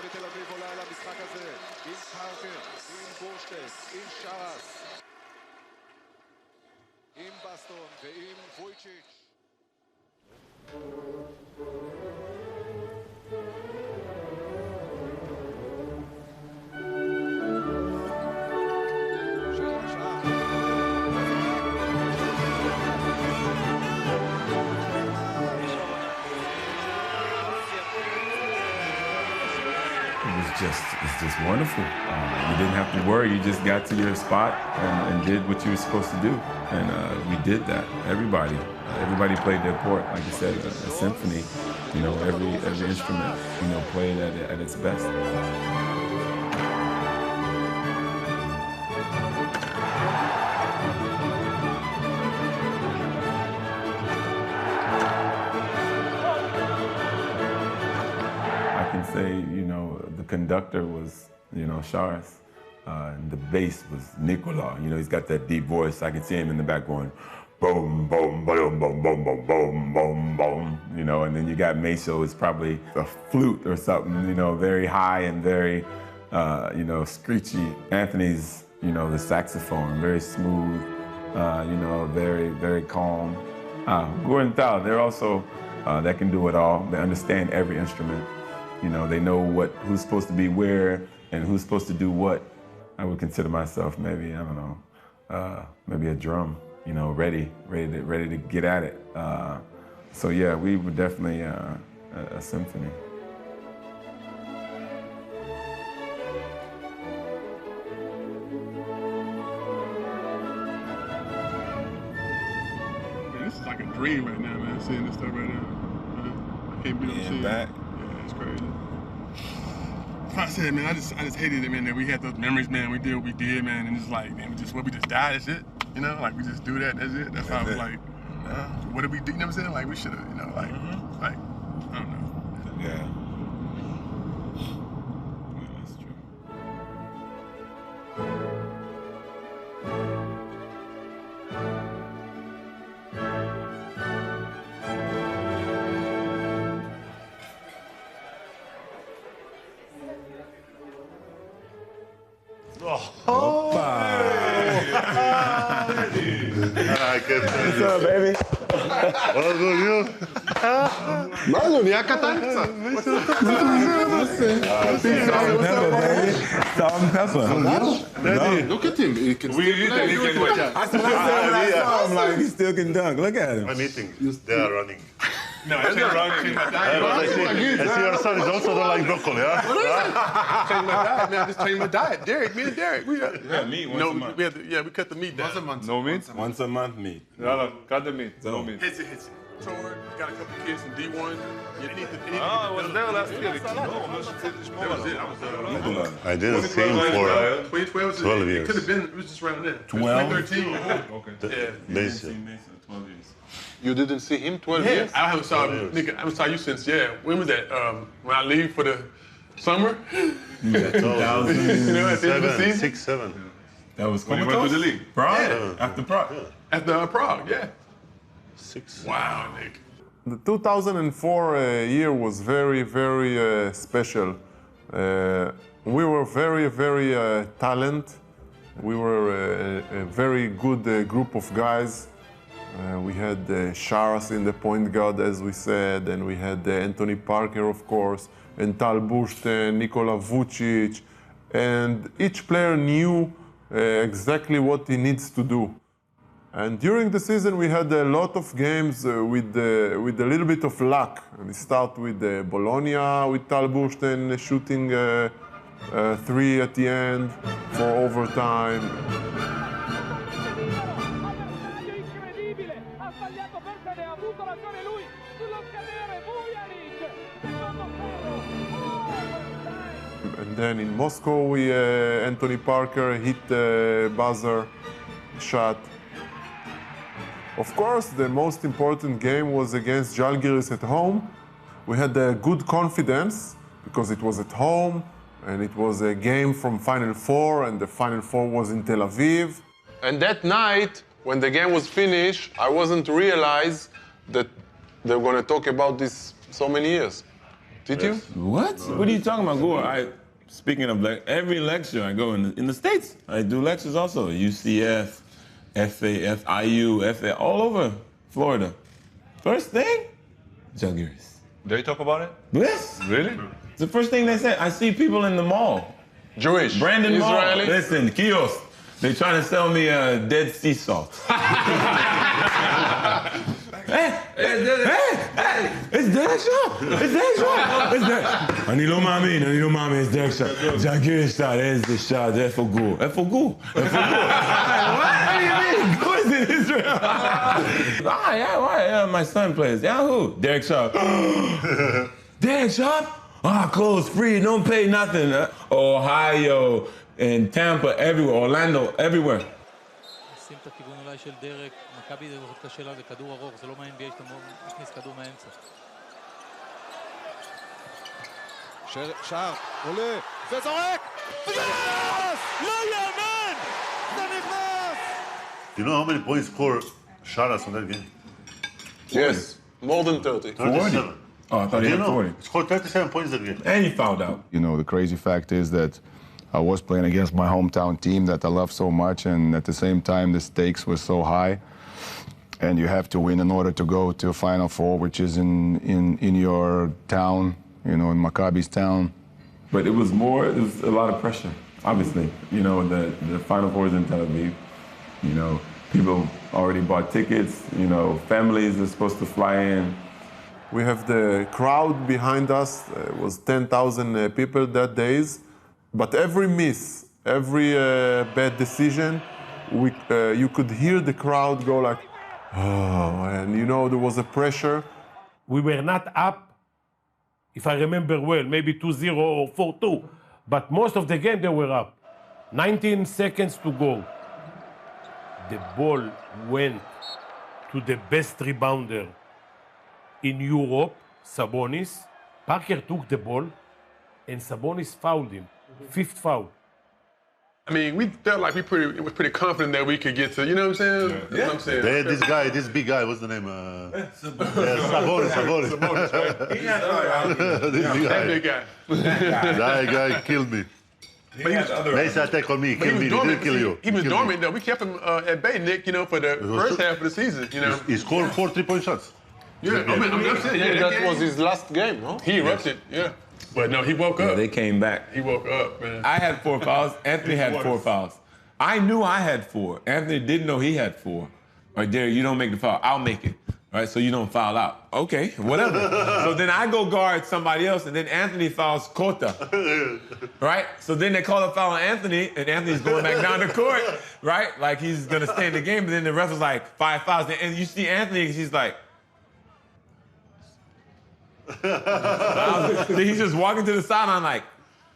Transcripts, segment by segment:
מכבי תל אביב עולה על המשחק הזה, עם פארקר, עם בורשטס, עם שרס, עם בסטון ועם וויצ'יץ'. It's just wonderful. You didn't have to worry. You just got to your spot and did what you were supposed to do. And we did that. Everybody played their part. Like you said, a symphony. You know, every instrument, you know, played at its best. Say, you know, the conductor was, you know, Charas, and the bass was Nicola. You know, he's got that deep voice. I can see him in the back going, boom, boom, boom, boom, boom, boom, boom, boom, boom. You know, and then you got Meso, it's probably a flute or something, you know, very high and very, you know, screechy. Anthony's, you know, the saxophone, very smooth, you know, very, very calm. Gordon Thal, they're also, that can do it all. They understand every instrument. You know, they know who's supposed to be where and who's supposed to do what. I would consider myself maybe, I don't know, maybe a drum, you know, ready to get at it. So yeah, we were definitely a symphony. Man, this is like a dream right now, man, seeing this stuff right now. I can't believe I'm seeing back. It's crazy. Like I said, man, I just hated it, man, that we had those memories, man. We did what we did, man, and it's like, man, we just died, that's it. You know, like we just do that, that's it. That's how I was like, what did we do? You know what I'm saying? Like we should have, you know, like, like, I don't know. Yeah. That's true. What's up, baby? What's good, you? מה זה, הוא נהיה קטן קצת. Salt and pepper. Look at him. He can still play. I saw him like he still can dunk. Look at him. I'm eating. They are running. No, I'm not running. I see your son is also don't like broccoli, huh? Change my diet, man. I just changed my diet. Derek, me and Derek. Meat once a month. We cut the meat down. No meat? Once a month meat. Yalla, cut the meat. No meat. Hits it. Toward, got a couple kids from D1. I was there last year. I didn't see him for 12 years. It could have been, it was just around there. 12? 2013. Okay. Basically. 12 years. You didn't see him 12 years? I haven't saw, nigga, I haven't saw you since, when was that? When I leave for the summer? You know, at the end of the season? 6, 7. that was When you went to the league? Prague? Yeah. After Prague? After Prague, yeah. 6. Wow, nigga. The 2004 year was very, very special. We were very, very talented. We were a very good group of guys. We had Charas in the point guard, as we said, and we had Anthony Parker, of course, and Tal Bushten, Nikola Vucic, and each player knew exactly what he needs to do. And during the season, we had a lot of games with a little bit of luck. And we start with Bologna, with Tal Bushten shooting 3 at the end for overtime. And then in Moscow, Anthony Parker hit the buzzer shot. Of course, the most important game was against Žalgiris at home. We had good confidence because it was at home and it was a game from Final Four, and the Final Four was in Tel Aviv. And that night, when the game was finished, I wasn't realize that they were going to talk about this so many years. Did you? What? What are you talking about? Speaking of every lecture I go in the States, I do lectures also. UCF, FAF, IU, FA, all over Florida. First thing, Žalgiris. They talk about it? Yes. Really? It's the first thing they said. I see people in the mall. Jewish. Brandon Israeli. Mall. Listen, kiosk. They trying to sell me Dead Sea salt. Hey, it's Derek Shaw. It's Derek Shaw. It's Derek. אני לא מאמין, it's Derek Shaw. Žalgiris shot, there's the shot, איפה גור? What do you mean? Who is in Israel? Yeah, my son plays. Yeah, who? Derek Shaw. Derek Shaw? Close, free, don't pay nothing. Ohio and Tampa, everywhere, Orlando, everywhere. שים את הכיוון אולי של דרק, מכבי זה מאוד קשה לה, זה כדור ארוך, זה לא מה-NBA שאתה מכניס כדור מהאמצע. שער, עולה, וזורק! וזה נכנס! לא יאמן! זה נכנס! You know how many points scored Sharas on that game? Yes, more than 30. 37. Oh, I thought he You had know, 40. he scored 37 points that game. And he fouled out. You know, the crazy fact is that I was playing against my hometown team that I love so much, and at the same time, the stakes were so high. And you have to win in order to go to Final Four, which is in your town, you know, in Maccabi's town. But it was a lot of pressure, obviously. You know, the Final Four is in Tel Aviv. You know, people already bought tickets. You know, families are supposed to fly in. We have the crowd behind us. It was 10,000 people that days. But every miss, every bad decision, you could hear the crowd go like, oh, and you know, there was a pressure. We were not up, if I remember well, maybe 2-0 or 4-2, but most of the game they were up. 19 seconds to go. The ball went to the best rebounder in Europe, Sabonis. Parker took the ball and Sabonis fouled him. 5th foul. I mean, we felt like we was pretty confident that we could get to, you know what I'm saying? Yeah. That's what I'm saying. They had this big guy, what's the name? Sabonis. This big guy. That guy killed me. They said attack on me, kill me, they didn't kill you. He was dormant though. We kept him at bay, Nick, you know, for the first half of the season, you know. He scored 4 3-point shots. Yeah, I mean, I'm saying, that was his last game, no? He erupted, yeah. But no, he woke up. They came back. He woke up, man. I had 4 fouls. Anthony had 4 fouls. I knew I had 4. Anthony didn't know he had 4. All right, Derek, you don't make the foul. I'll make it. All right, so you don't foul out. Okay, whatever. So then I go guard somebody else, and then Anthony fouls Kota. Right? So then they call a foul on Anthony, and Anthony's going back down the court, right? Like he's going to stay in the game, but then the ref was like, 5 fouls. And you see Anthony, he's like, he's just walking to the sideline like,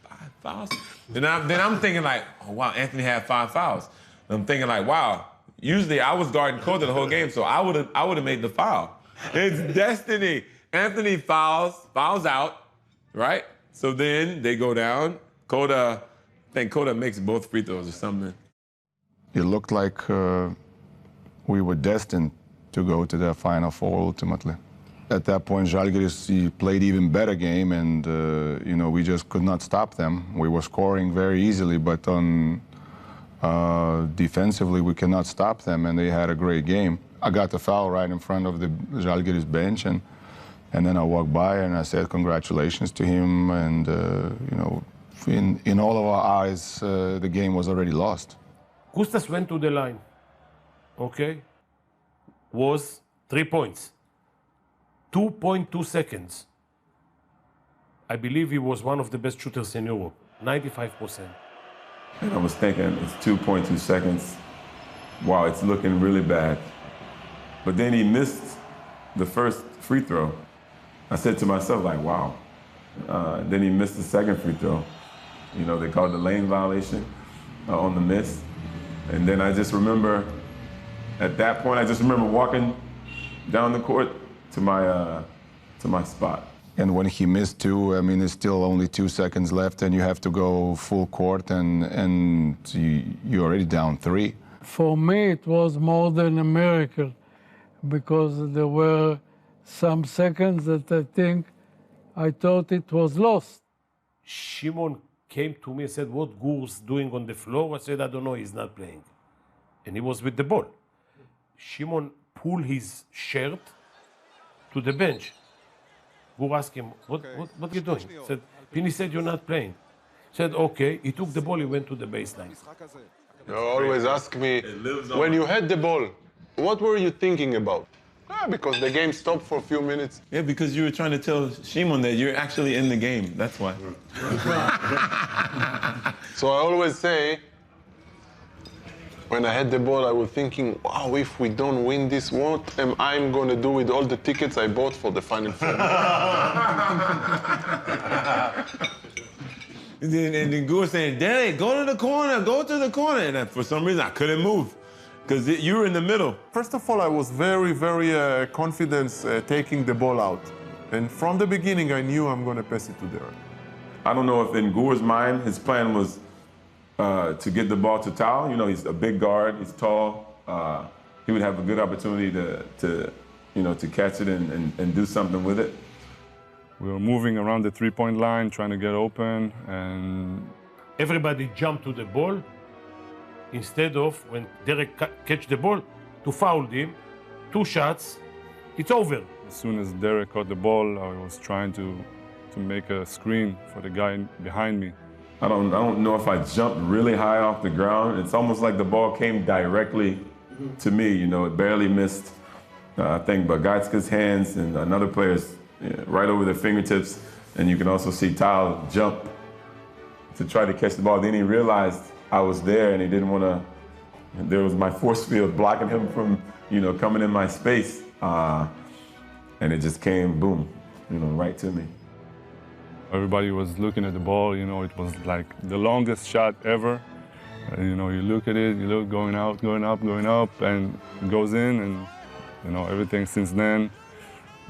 5 fouls? Then I'm thinking like, oh, wow, Anthony had 5 fouls. And I'm thinking like, wow, usually I was guarding Kota the whole game, so I would have made the foul. It's destiny. Anthony fouls out, right? So then they go down. I think Kota makes both free throws or something. It looked like we were destined to go to the Final Four ultimately. At that point, Žalgiris played even better game, and you know, we just could not stop them. We were scoring very easily, but on defensively, we cannot stop them, and they had a great game. I got the foul right in front of the Žalgiris bench, and then I walked by and I said congratulations to him, and you know, in all of our eyes, the game was already lost. Kustas went to the line, okay? Was 3 points. 2.2 seconds. I believe he was one of the best shooters in Europe, 95%. And I was thinking, it's 2.2 seconds. Wow, it's looking really bad. But then he missed the first free throw. I said to myself, like, wow. Then he missed the second free throw. You know, they called the lane violation on the miss. And then I just remember, at that point, I just remember walking down the court to my spot. And when he missed 2, I mean, it's still only 2 seconds left, and you have to go full court, and you're already down 3. For me, it was more than a miracle, because there were some seconds that I think I thought it was lost. Shimon came to me and said, what Gur's doing on the floor? I said, I don't know, he's not playing. And he was with the ball. Shimon pulled his shirt to the bench. Gur asked him, what are you doing? He said, Pini said you're not playing. He said, okay. He took the ball, he went to the baseline. You always ask me, when you had the ball, what were you thinking about? Because the game stopped for a few minutes. Yeah, because you were trying to tell Shimon that you're actually in the game. That's why. So I always say, when I had the ball, I was thinking, wow, if we don't win this, what am I going to do with all the tickets I bought for the Final Four? And then Gur was saying, Derek, go to the corner, go to the corner. And for some reason, I couldn't move because you were in the middle. First of all, I was very, very confident taking the ball out. And from the beginning, I knew I'm going to pass it to Derek. I don't know if in Gur's mind, his plan was to get the ball to Tal. You know, he's a big guard, he's tall. He would have a good opportunity to catch it and do something with it. We were moving around the three-point line, trying to get open, and Everybody jumped to the ball instead of, when Derek catch the ball, to foul him. 2 shots, it's over. as soon as Derek caught the ball, I was trying to make a screen for the guy behind me. I don't know if I jumped really high off the ground. It's almost like the ball came directly to me. You know, it barely missed, I think, Bagatska's hands and another player's right over their fingertips. And you can also see Tal jump to try to catch the ball. Then he realized I was there and he didn't want to, there was my force field blocking him from, coming in my space. And it just came, boom, right to me. Everybody was looking at the ball, it was like the longest shot ever. You look at it, you look going out, going up, and it goes in, and everything since then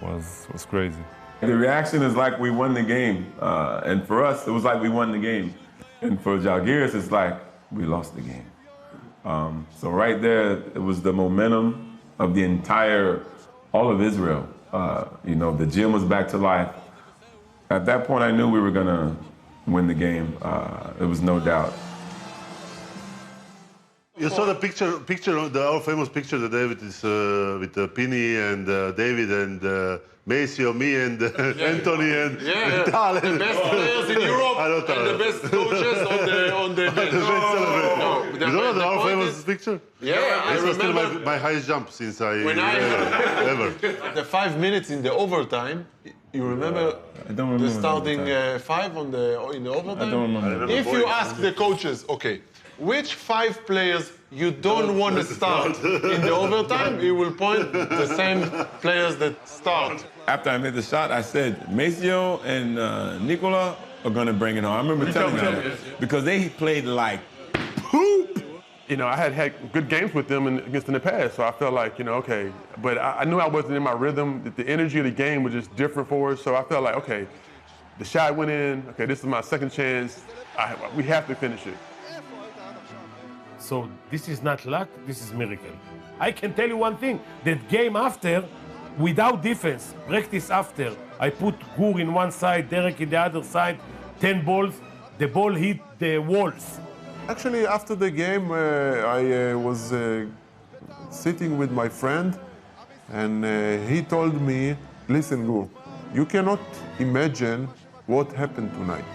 was crazy. The reaction is like we won the game, and for us, it was like we won the game. And for Jalgiris, it's like we lost the game. So right there, it was the momentum of the all of Israel. The gym was back to life. At that point, I knew we were gonna win the game. There was no doubt. You saw the picture, our famous picture that David is with Pini and David and Maceo, me and Anthony and Tal. The best players in Europe and the best coaches on the bench. You don't know our famous picture? Yeah, I This was still remember. my highest jump since I ever. The 5 minutes in the overtime. You remember I don't remember the starting the 5 in the overtime? I don't remember. If you ask the coaches, okay, which 5 players you don't want to start in the overtime, you will point the same players that start. After I made the shot, I said, Maceo and Nicola are gonna bring it on. I remember telling them that because they played like poop. I had good games with them against in the past, so I felt like, okay. But I knew I wasn't in my rhythm. That the energy of the game was just different for us, so I felt like, okay, the shot went in. Okay, this is my second chance. We have to finish it. So this is not luck, this is miracle. I can tell you one thing, that game after, without defense, practice after, I put Gur in one side, Derek in the other side, 10 balls, the ball hit the walls. Actually, after the game, I was sitting with my friend, and he told me, listen, Gur, you cannot imagine what happened tonight.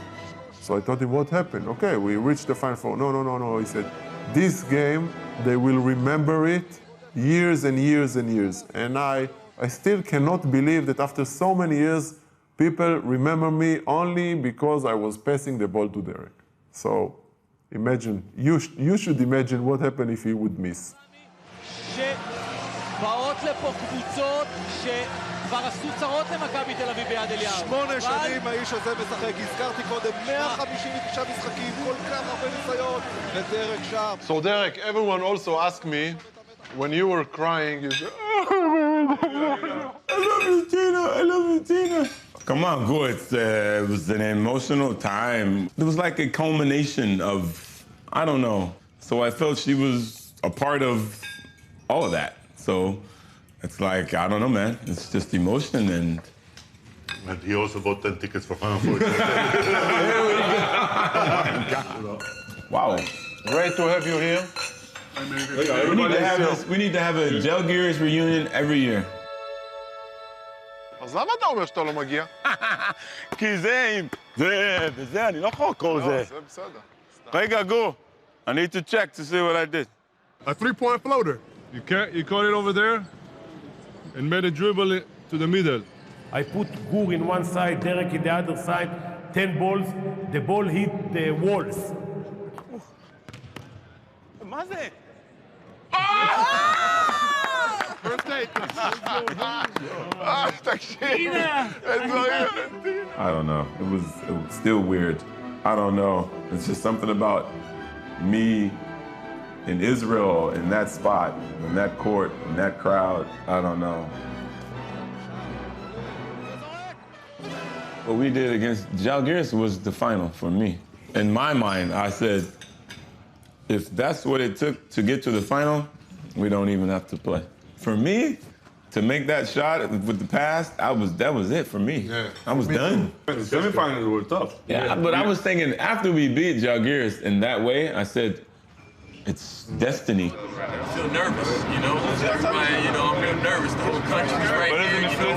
So I told him, what happened? Okay, we reached the Final Four. No, he said, this game, they will remember it years and years and years. And I still cannot believe that after so many years, people remember me only because I was passing the ball to Derek. So imagine, you should imagine what happened if he would miss. שבאות לפה קבוצות שכבר עשו צרות למכבי תל אביב ביד אליהו. 8 שנים האיש הזה משחק, הזכרתי קודם, 159 משחקים, כל כך הרבה ניסיון, ודרק שם. So Derek, everyone also asked me, when you were crying, you said, I love you, Tina. I love you, Tina. Come on, Gur. It was an emotional time. It was like a culmination of, I don't know. So I felt she was a part of all of that. So it's like, I don't know, man. It's just emotion, and And he also bought 10 tickets for Final Four. Wow. Great to have you here. We need to have a Jalgiris reunion every year. אז למה אתה אומר שאתה לא מגיע? כי זה עם... זה, אני לא יכול לקרוא לא, זה. זה בסדר. רגע, גו. I need to check to see what I did. A 3-point floater. You caught it over there and made a dribble to the middle. I put Gur in one side, Derek in the other side, 10 balls. The ball hit the walls. מה זה? First date. תקשיב. אין דברים. I don't know. It was still weird. I don't know. It's just something about me in Israel, in that spot, in that court, in that crowd. I don't know. What we did against Jalgiris was the final for me. In my mind, I said, if that's what it took to get to the final, we don't even have to play. For me, to make that shot with the pass, that was it for me. Yeah. I was done. The semifinals were tough. Yeah, but I was thinking after we beat Jalgiris in that way, I said, it's destiny. I feel nervous, you know. Everybody, you know, I'm real nervous. The whole country's right here, you know.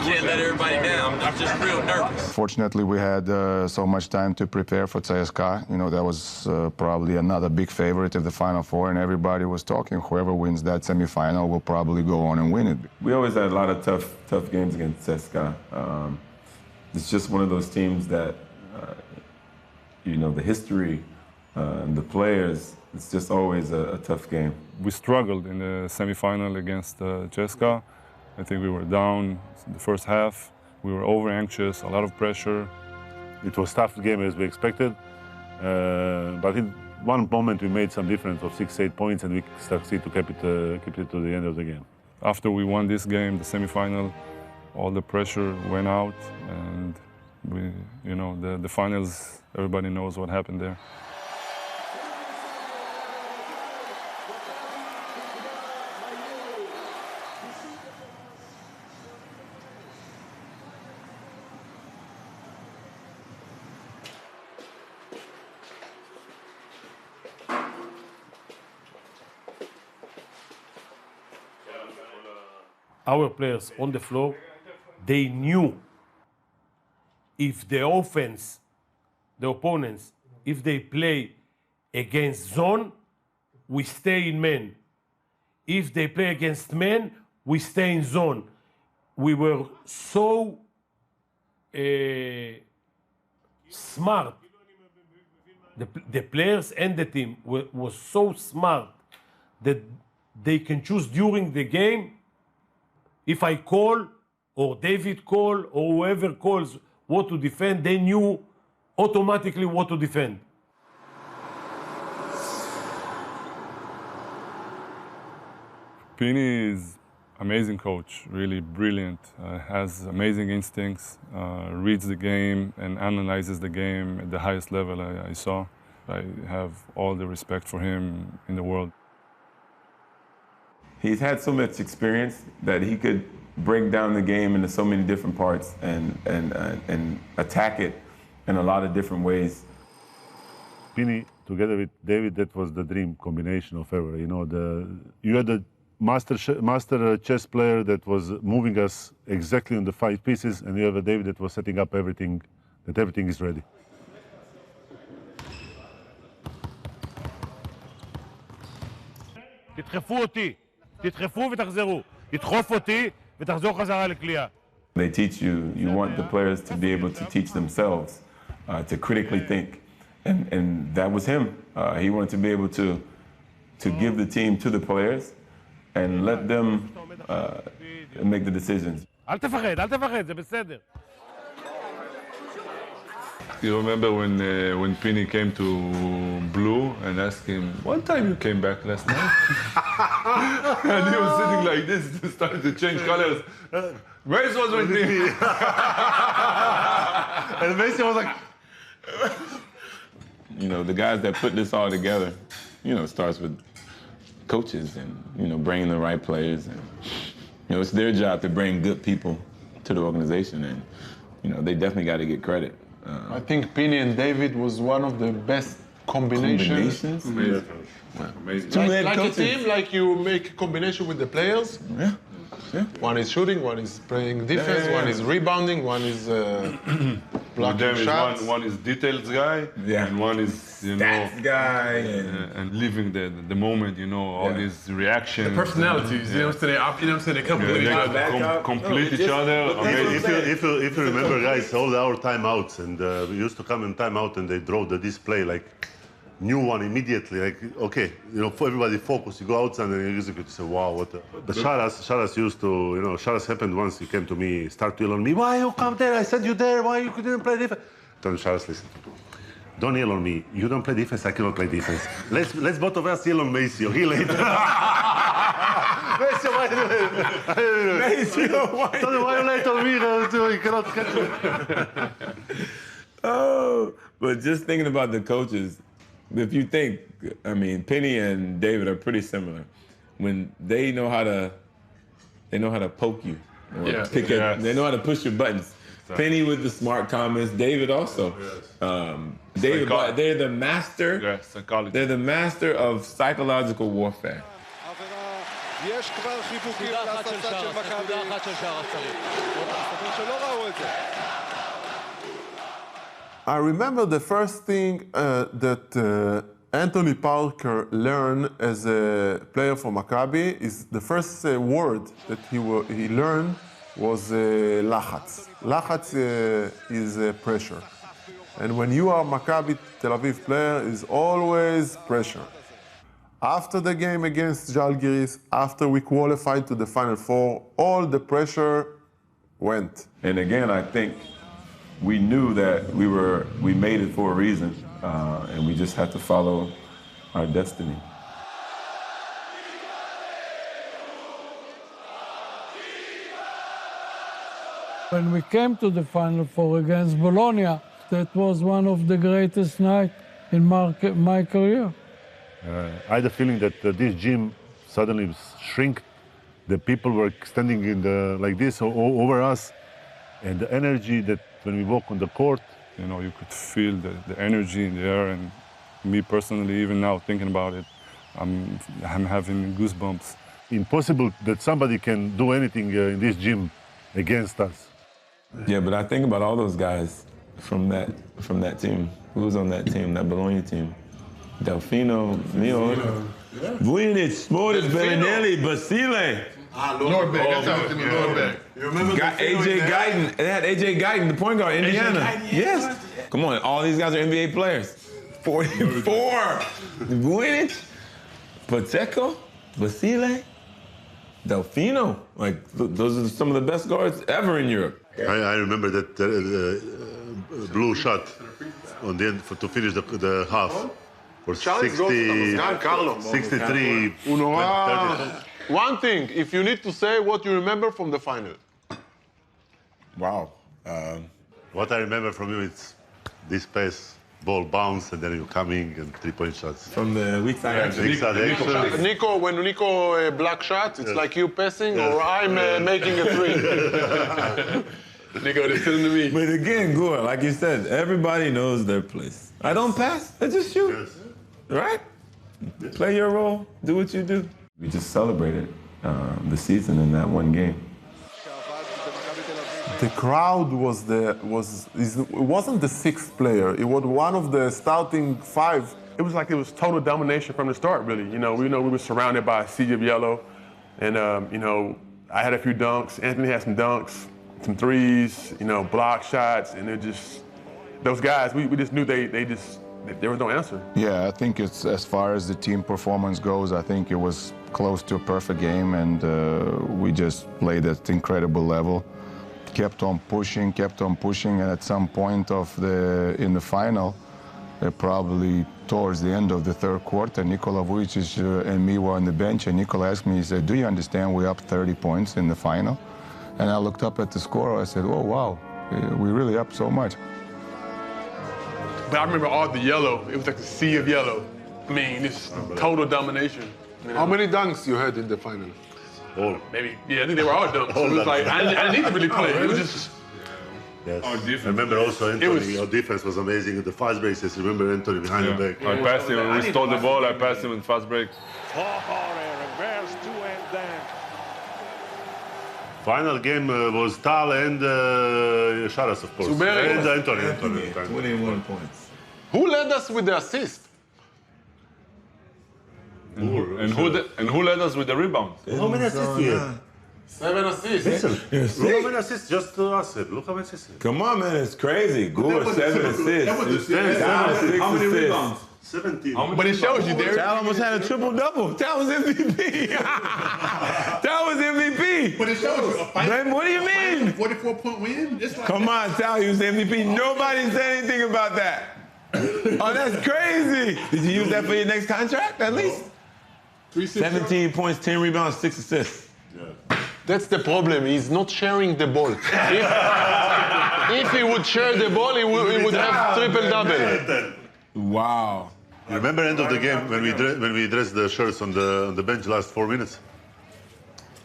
Can't let everybody down. I'm just real nervous. Fortunately, we had so much time to prepare for CSKA. You know, that was probably another big favorite of the Final Four, and everybody was talking, whoever wins that semifinal will probably go on and win it. We always had a lot of tough games against CSKA. It's just one of those teams that, you know, the history and the players, it's just always a tough game. We struggled in the semifinal against CSKA. I think we were down the first half. We were over anxious, a lot of pressure. It was a tough game as we expected. But in one moment we made some difference of 6-8 points and we succeeded to keep it to the end of the game. After we won this game, the semifinal, all the pressure went out, and we, you know, the finals, everybody knows what happened there. Our players on the floor, they knew if the offense, the opponents, if they play against zone, we stay in man. If they play against man, we stay in zone. We were so smart. The players and the team was so smart that they can choose during the game. If I call, or David call, or whoever calls what to defend, they knew automatically what to defend. Pini is amazing coach, really brilliant, has amazing instincts, reads the game and analyzes the game at the highest level I saw. I have all the respect for him in the world. He's had so much experience that he could break down the game into so many different parts and attack it in a lot of different ways. Pini, together with David, that was the dream combination of ever. You know, you had a master chess player that was moving us exactly on the 5 pieces, and you have a David that was setting up everything, that everything is ready. תדחפו אותי, תדחפו ותחזרו. תדחוף אותי ותחזור חזרה לקליעה. They teach you, you want the players to be able to teach themselves, to critically think. And that was him. He wanted to be able to give the team to the players and let them make the decisions. אל תפחד, אל תפחד, זה בסדר. You remember when Pini came to Blue and asked him, what time you came back last night? And he was sitting like this, started to change colors. Mace was with me. And Mace was like... You know, the guys that put this all together, you know, starts with coaches and, you know, bringing the right players. And, you know, it's their job to bring good people to the organization. And you know, they definitely got to get credit. I think Pini and David was one of the best combinations. Amazing. Like a team, like you make a combination with the players. Yeah. One is shooting, one is playing defense, one is rebounding, one is blocking shots. One is details guy, and one is, you know, guy, and living the moment, you know, all these reactions. The personalities, you know what I'm saying? They complement each other. Complete each other. If you remember, guys, all our timeouts, and we used to come in timeout and they draw the display like new one immediately, like, okay, you know, for everybody focus, you go outside and you execute, say, wow, what the... But Sharas used to, you know, Sharas happened once, he came to me, start to yell on me, why you come there, I said you there, why you couldn't play defense? Then Sharas, listen, don't yell on me, you don't play defense, I cannot play defense. Let's both of us yell on Maceo, he later. Maceo, why you late on me, you cannot catch me. Oh, but just thinking about the coaches, if you think, I mean, Penny and David are pretty similar. When they know how to poke you, or they know how to push your buttons. Exactly. Penny with the smart comments, David also. David, they're the master. Psychology. They're the master of psychological warfare. יש כבר חיבוקים לספסל של מכבי. נקודה אחת של שער צריך. מסתבר שלא ראו את זה. I remember the first thing that Anthony Parker learned as a player for Maccabi is the first word that he learned was לחץ. לחץ is pressure. And when you are Maccabi Tel Aviv player, is always pressure. After the game against Žalgiris, after we qualified to the Final Four, all the pressure went. And again, I think we knew that we made it for a reason, and we just had to follow our destiny. When we came to the Final Four against Bologna, that was one of the greatest nights in my career. I had a feeling that this gym suddenly shrink. The people were standing like this over us, and the energy that when we walk on the court, you know, you could feel the energy in the air. And me personally, even now thinking about it, I'm having goosebumps. Impossible that somebody can do anything in this gym against us. Yeah, but I think about all those guys from that team. Who was on that team, that Bologna team? Delfino, Mio, Vujinic, Smortis, Bellinelli, Basile. Nordbeck, that's how it was, Nordbeck. You remember Got AJ Guyton. They had AJ Guyton, the point guard, Indiana. Yes. Come on, all these guys are NBA players. 44. Vujinic, Pacheco, Basile, Delfino. Like, those are some of the best guards ever in Europe. I remember that blue shot on the end to finish the half. For 63. One thing, if you need to say what you remember from the final. Wow. What I remember from you is this pace, ball bounce, and then you coming and 3-point shots. From the weak side action. Nico, when Nico block shots, it's like you passing or I'm making a three. Nico, listen to me. But again, Gore, like you said, everybody knows their place. I don't pass, I just shoot. Yes. Right? Play your role, do what you do. We just celebrated the season in that one game. The crowd it wasn't the sixth player. It was one of the starting five. It was like it was total domination from the start, really. You know, we were surrounded by a sea of yellow. And, you know, I had a few dunks. Anthony had some dunks, some threes, you know, block shots. And it just, those guys, we just knew there was no answer. Yeah, I think it's, as far as the team performance goes, I think it was close to a perfect game, and we just played at incredible level. Kept on pushing, and at some point in the final, probably towards the end of the third quarter, Nikola Vujicic and me were on the bench, and Nikola asked me, he said, "Do you understand we're up 30 points in the final?" And I looked up at the score, I said, "Oh, wow, we're really up so much." But I remember all the yellow. It was like a sea of yellow. I mean, this total domination. You know? How many dunks you had in the final? All. Maybe, yeah, I think they were all dunks. So it was like, I didn't need to really play. It was just... Yes. Our defense. I remember also Anthony, was- your defense was amazing. The fast breaks, remember Anthony behind the back. I passed him, we stole the ball, I passed him in fast break. reverse two-hand then. Final game was Tal and Sharas, of course. Suberi. And Anthony. 21 points. Who led us with the assist? And who led us with the rebounds? How many assists we had? 7 assists. Listen, look how many assists just to us. Look how many assists. Come on, man, it's crazy. Gore, 7 assists. That was the Tal, 6 How many assists. rebounds? 17. But it shows you, Derek. Tal almost had a triple-double. Tal was MVP. Tal was MVP. But it shows you a fight. Man, what do you mean? 44-point win. It's like Come on, Tal, he was MVP. Nobody said anything about that. Oh, that's crazy. Did you use that for your next contract, at least? 17 points, 10 rebounds, 6 assists. That's the problem. He's not sharing the ball. If he would share the ball, he would have triple-double. Wow. You remember end of the game when we dressed the shirts on the bench last 4 minutes?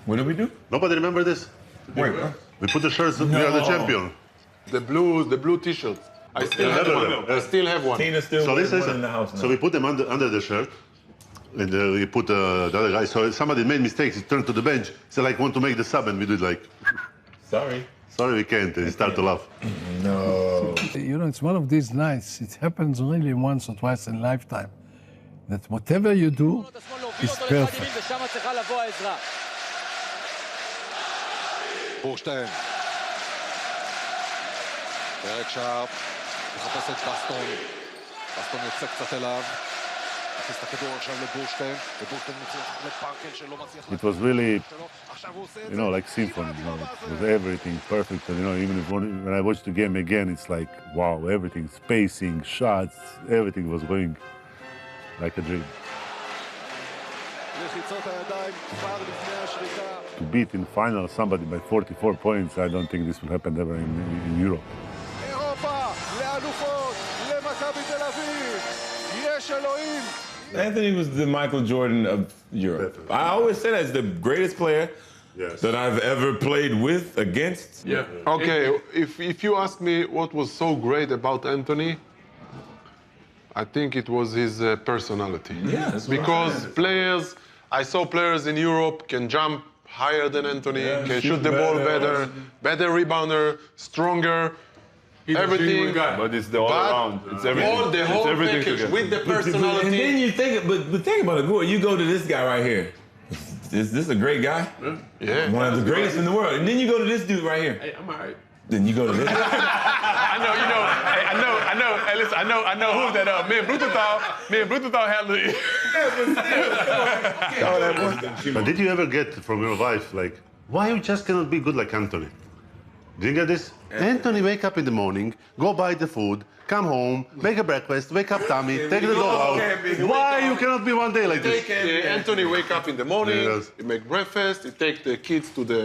What did we do? Nobody remember this? Wait, what? We put the shirts. We are the champion. The blue T-shirts. I still have one. I still have one. Tina still So has listen, one in the house now. so we put them under the shirt, and we put the other guy. So if somebody made mistakes, he turned to the bench. So like want to make the sub, and we do it like, Sorry. sorry, we can't. And he start to laugh. No. You know, it's one of these nights. It happens really once or twice in a lifetime. That whatever you do is perfect. בורשטיין. פרק שרפ, מחפש את בסטון. בסטון יוצא קצת אליו. מכניס את הכדור עכשיו לבורשטיין. ובורשטיין מצליח לפארקל שלא מצליח... It was really, עכשיו הוא עושה את you זה. know, like symphony. You know, it was everything perfect. And, you know, even if when I watched the game again, it's like, wow, everything, spacing, shots, everything was going like a dream. לחיצות הידיים כבר לפני השריקה. To beat in final somebody by 44 points, I don't think this will happen ever in Europe. אירופה, לאלופות, למכבי תל אביב. יש אלוהים. Anthony was the Michael Jordan of Europe. I always say that as the greatest player that I've ever played with, against. Yeah. Okay, if you ask me what was so great about Anthony, I think it was his personality. Yeah, that's what Because I players, I saw players in Europe can jump higher than Anthony, can shoot the ball better rebounder, stronger. Everything. But it's the all around. It's everything. The whole it's everything package together. with the personality. And then you think, but think about it, Gore. You go to this guy right here. Is this a great guy? Yeah. One of the greatest in the world. And then you go to this dude right here. Hey, I'm all right. Then you go to this. I know, you know. Hey, I know. Hey, listen, I know who that. Me and Bluetooth had the. But did you ever get from your wife like, why you just cannot be good like Anthony? Did you get this? Anthony wake up in the morning, go buy the food, come home, make a breakfast, wake up Tommy, take the dog out. Why you cannot be one day like this? Anthony wake up in the morning, Yes. he make breakfast, he take the kids to the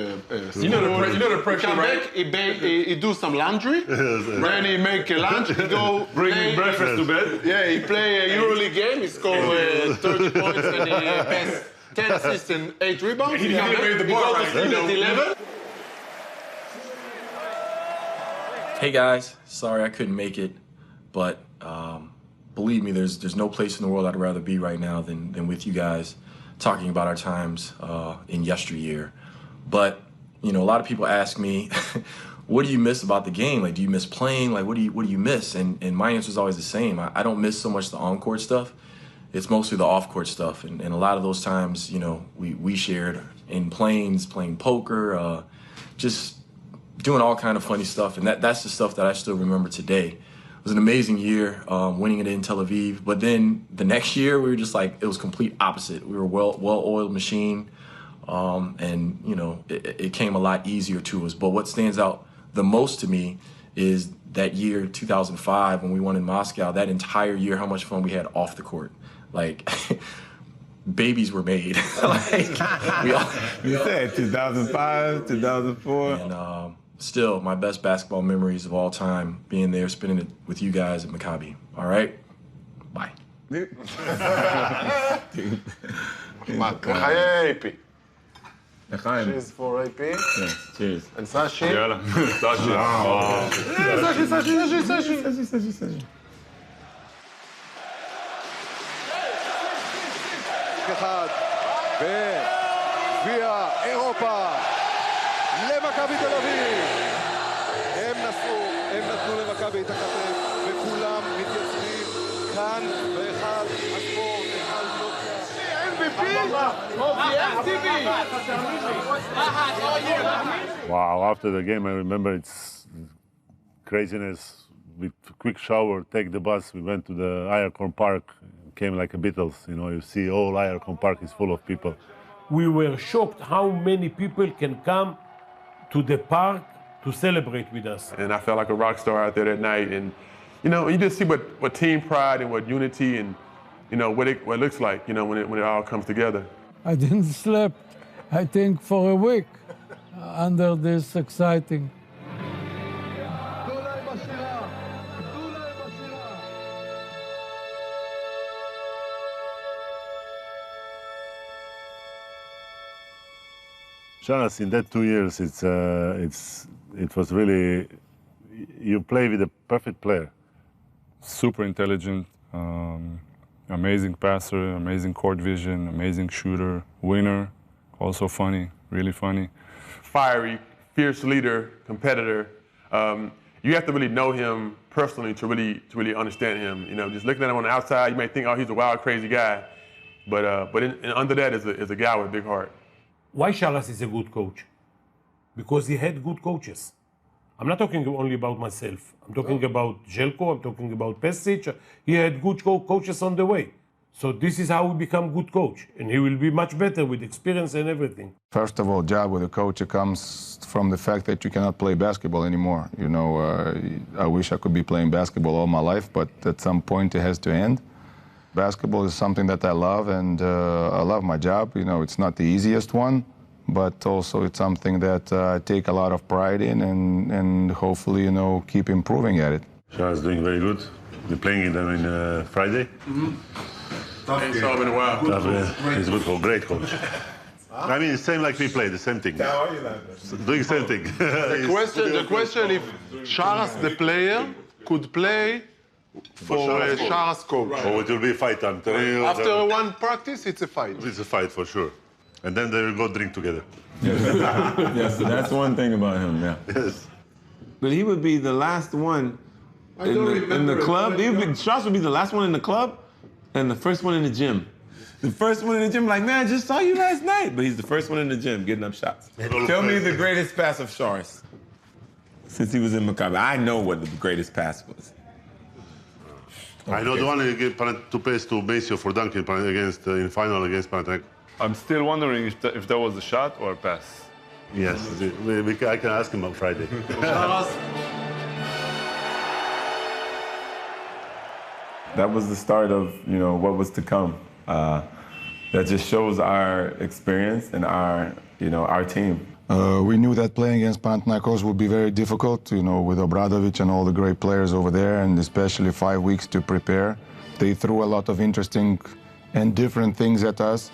You know the pressure, come right? back, he do some laundry, then he make a lunch, he go Bring play, breakfast to bed. Yeah, he play a EuroLeague game, he score 30 points and he pass 10 assists and 8 rebounds. He come didn't back, make the he bar go to right, sleep you know. at 11. Hey guys, sorry I couldn't make it, but believe me, there's no place in the world I'd rather be right now than with you guys, talking about our times in yesteryear. But you know, a lot of people ask me, what do you miss about the game? Like, do you miss playing? Like, what do you miss? And my answer is always the same. I don't miss so much the on-court stuff. It's mostly the off-court stuff. And a lot of those times, you know, we shared in planes, playing poker, just doing all kind of funny stuff. And that's the stuff that I still remember today. It was an amazing year, winning it in Tel Aviv. But then the next year, we were just like, it was complete opposite. We were a well-oiled machine. And, you know, it came a lot easier to us. But what stands out the most to me is that year, 2005, when we won in Moscow, that entire year, how much fun we had off the court. Like, babies were made. Like, You said 2005, 2004. And still, my best basketball memories of all time, being there, spending it with you guys at Maccabi. All right? Bye. Hey, Cheers for AP. Yes, cheers. And Sashi. יאללה, סאשי. Sashi. אחד, וגביע אירופה למכבי תל אביב. הם נתנו למכבי את הכתף, וכולם מתייצבים כאן בהיכל הספורט, היכל Wow, after the game, I remember it's craziness. With quick shower, take the bus. We went to the Aircorn Park. Came like a Beatles. You know, you see all Aircorn Park is full of people. We were shocked how many people can come to the park to celebrate with us. And I felt like a rock star out there that night. And, you know, you just see what team pride and what unity and, you know, what it looks like, you know, when it all comes together. I didn't sleep, I think, for a week under this exciting. Sharas, in that 2 years, it was really, you play with a perfect player. Super intelligent, amazing passer, amazing court vision, amazing shooter, winner, also funny, really funny. Fiery, fierce leader, competitor. You have to really know him personally to really understand him. You know, just looking at him on the outside, you may think, oh, he's a wild, crazy guy. But under that is a guy with a big heart. Why Sharas is a good coach? Because he had good coaches. I'm not talking only about myself. I'm talking about Jelko, I'm talking about Pesic. He had good coaches on the way. So this is how we become good coach. And he will be much better with experience and everything. First of all, job with a coach, it comes from the fact that you cannot play basketball anymore. You know, I wish I could be playing basketball all my life, but at some point it has to end. Basketball is something that I love, and I love my job. You know, it's not the easiest one, but also it's something that I take a lot of pride in, and hopefully, you know, keep improving at it. Shah is doing very good. We're playing them in Friday. Ain't saw him in a while. He's a good coach, great coach. I mean, it's same like we play, the same thing. Doing the same thing. The question if Sharas, the player, could play for Sharas coach. Oh, it will be a fight, I'm telling you. After one practice, it's a fight. It's a fight for sure. And then they will go drink together. Yes, that's one thing about him, yeah. Yes. But he would be the last one in the club. Sharas would be the last one in the club and the first one in the gym. The first one in the gym, like, man, I just saw you last night. But he's the first one in the gym getting up shots. Tell me the greatest pass of Sharas since he was in Maccabi. I know what the greatest pass was. I know the one to pass to Maceo for dunking against in final against Panathinaikos. I'm still wondering if that was a shot or a pass. Yes, I can ask him on Friday. That was the start of, you know, what was to come. That just shows our experience and our, you know, our team. We knew that playing against Panathinaikos would be very difficult, you know, with Obradovic and all the great players over there, and especially 5 weeks to prepare. They threw a lot of interesting and different things at us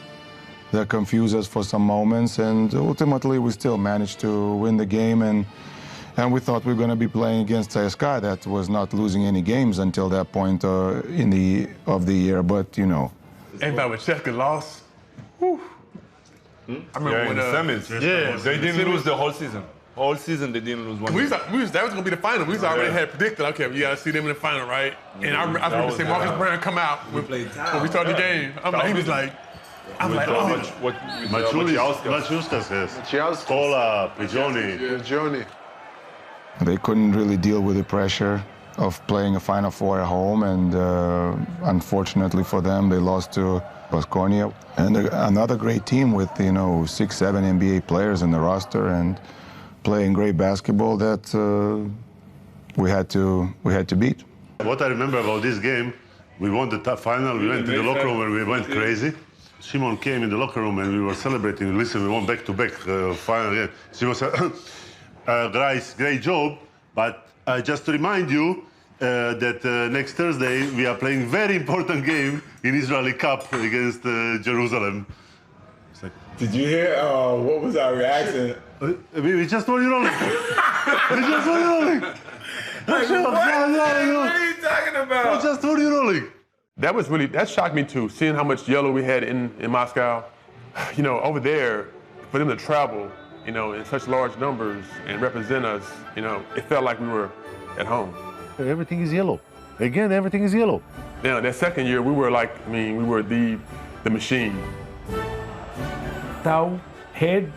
that confused us for some moments, and ultimately we still managed to win the game, and we thought we were going to be playing against CSKA that was not losing any games until that point of the year, but you know. Anybody with second loss? Whew. I remember when Simmons. Yeah, they didn't lose the whole season. All season they didn't lose one. That was going to be the final. We already had predicted, okay, you got to see them in the final, right? And I remember seeing Marcus Brown come out when we started the game. He was like, Maciuskas has. Kola, Pigioni. They couldn't really deal with the pressure of playing a Final Four at home, and unfortunately for them, they lost to Baskonia. And another great team with, you know, 6-7 NBA players in the roster and playing great basketball that we had to beat. What I remember about this game, we won the final, we went to the locker room and we went crazy. Simon came in the locker room and we were celebrating. Listen, we won back-to-back final game. Simon said, guys, great job, but just to remind you that next Thursday we are playing very important game in Israeli Cup against Jerusalem. It's like, Did you hear? What was our reaction? we just told you rolling. We just told you rolling. What are you talking about? We just told you rolling. That shocked me too, seeing how much yellow we had in Moscow. You know, over there, for them to travel, you know, in such large numbers and represent us, you know, it felt like we were at home. Everything is yellow. Again, everything is yellow. Now, that second year, we were like, we were the machine. Tau had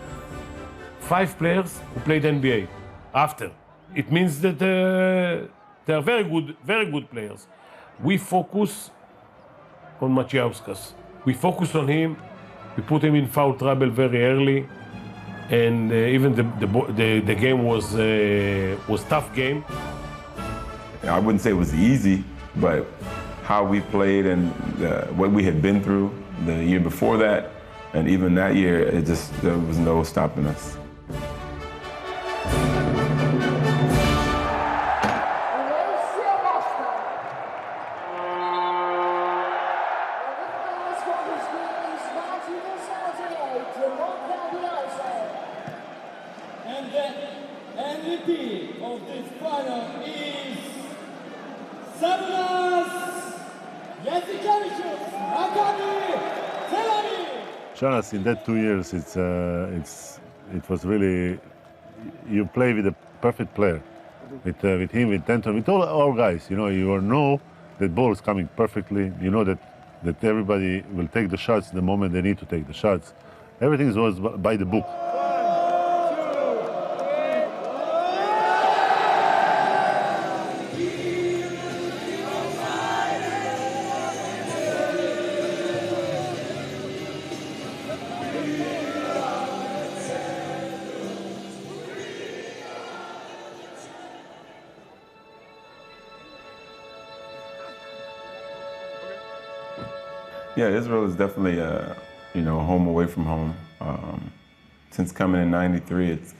5 players who played NBA after. It means that they are very good players. We focus on Maciauskas. We focus on him. We put him in foul trouble very early, and even the game was tough game. I wouldn't say it was easy, but how we played and what we had been through the year before that, and even that year, there was no stopping us. And the MVP of this final is Sarunas Jasikevičius, Maccabi Tel Aviv. Sharas, in that 2 years, it was really, you play with a perfect player. With him, with Denton, with all our guys. You know, you know that ball is coming perfectly. You know that everybody will take the shots the moment they need to take the shots. Everything was by the book. Yeah, Israel is definitely a home away from home. Since coming in '93, it's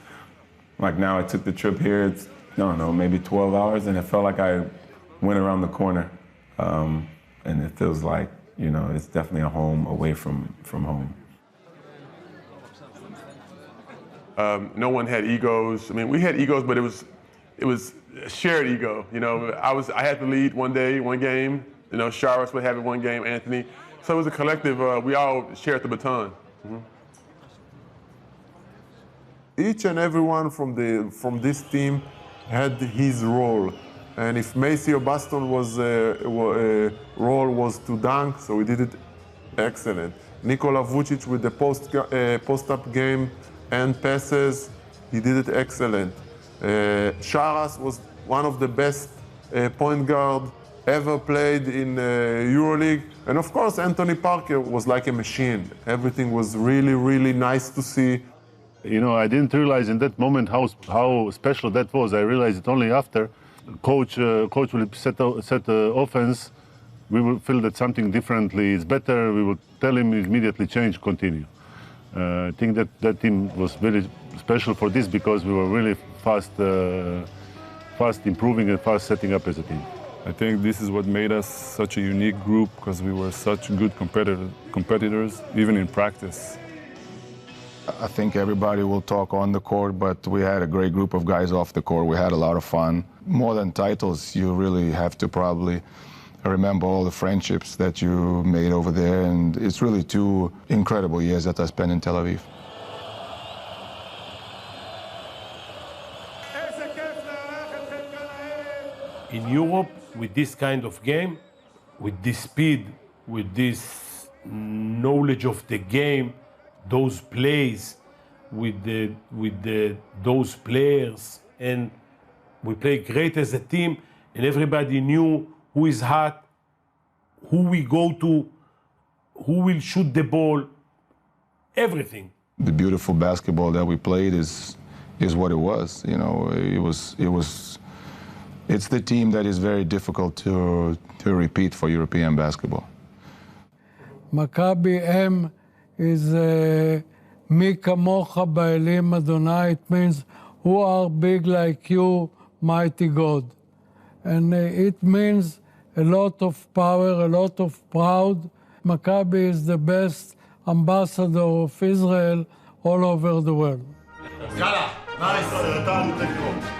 like now I took the trip here. It's I don't know, maybe 12 hours, and it felt like I went around the corner. And it feels like it's definitely a home away from home. No one had egos. I mean, we had egos, but it was a shared ego. You know, I had to lead one game. You know, Sharas would have it one game, Anthony. So it was a collective. We all shared the baton. Mm-hmm. Each and everyone from this team had his role, and if Macy or Baston role was to dunk, so we did it excellent. Nikola Vucic with the post-up game and passes, he did it excellent. Sharas was one of the best point guard ever played in EuroLeague. And of course, Anthony Parker was like a machine. Everything was really, really nice to see. You know, I didn't realize in that moment how special that was. I realized it only after. Coach will set the offense. We will feel that something differently is better. We will tell him immediately change, continue. I think that team was very special for this because we were really fast improving and fast setting up as a team. I think this is what made us such a unique group because we were such good competitors, even in practice. I think everybody will talk on the court, but we had a great group of guys off the court. We had a lot of fun. More than titles, you really have to probably remember all the friendships that you made over there, and it's really 2 incredible years that I spent in Tel Aviv. In Europe, with this kind of game, with this speed, with this knowledge of the game, those plays, with those players, and we played great as a team, and everybody knew who is hot, who we go to, who will shoot the ball, everything. The beautiful basketball that we played is what it was. You know, it's the team that is very difficult to repeat for European basketball. Maccabi M is Mi Kamocha Ba'elim Adonai. It means who are big like you, mighty God. And it means a lot of power, a lot of proud. Maccabi is the best ambassador of Israel all over the world. Nice.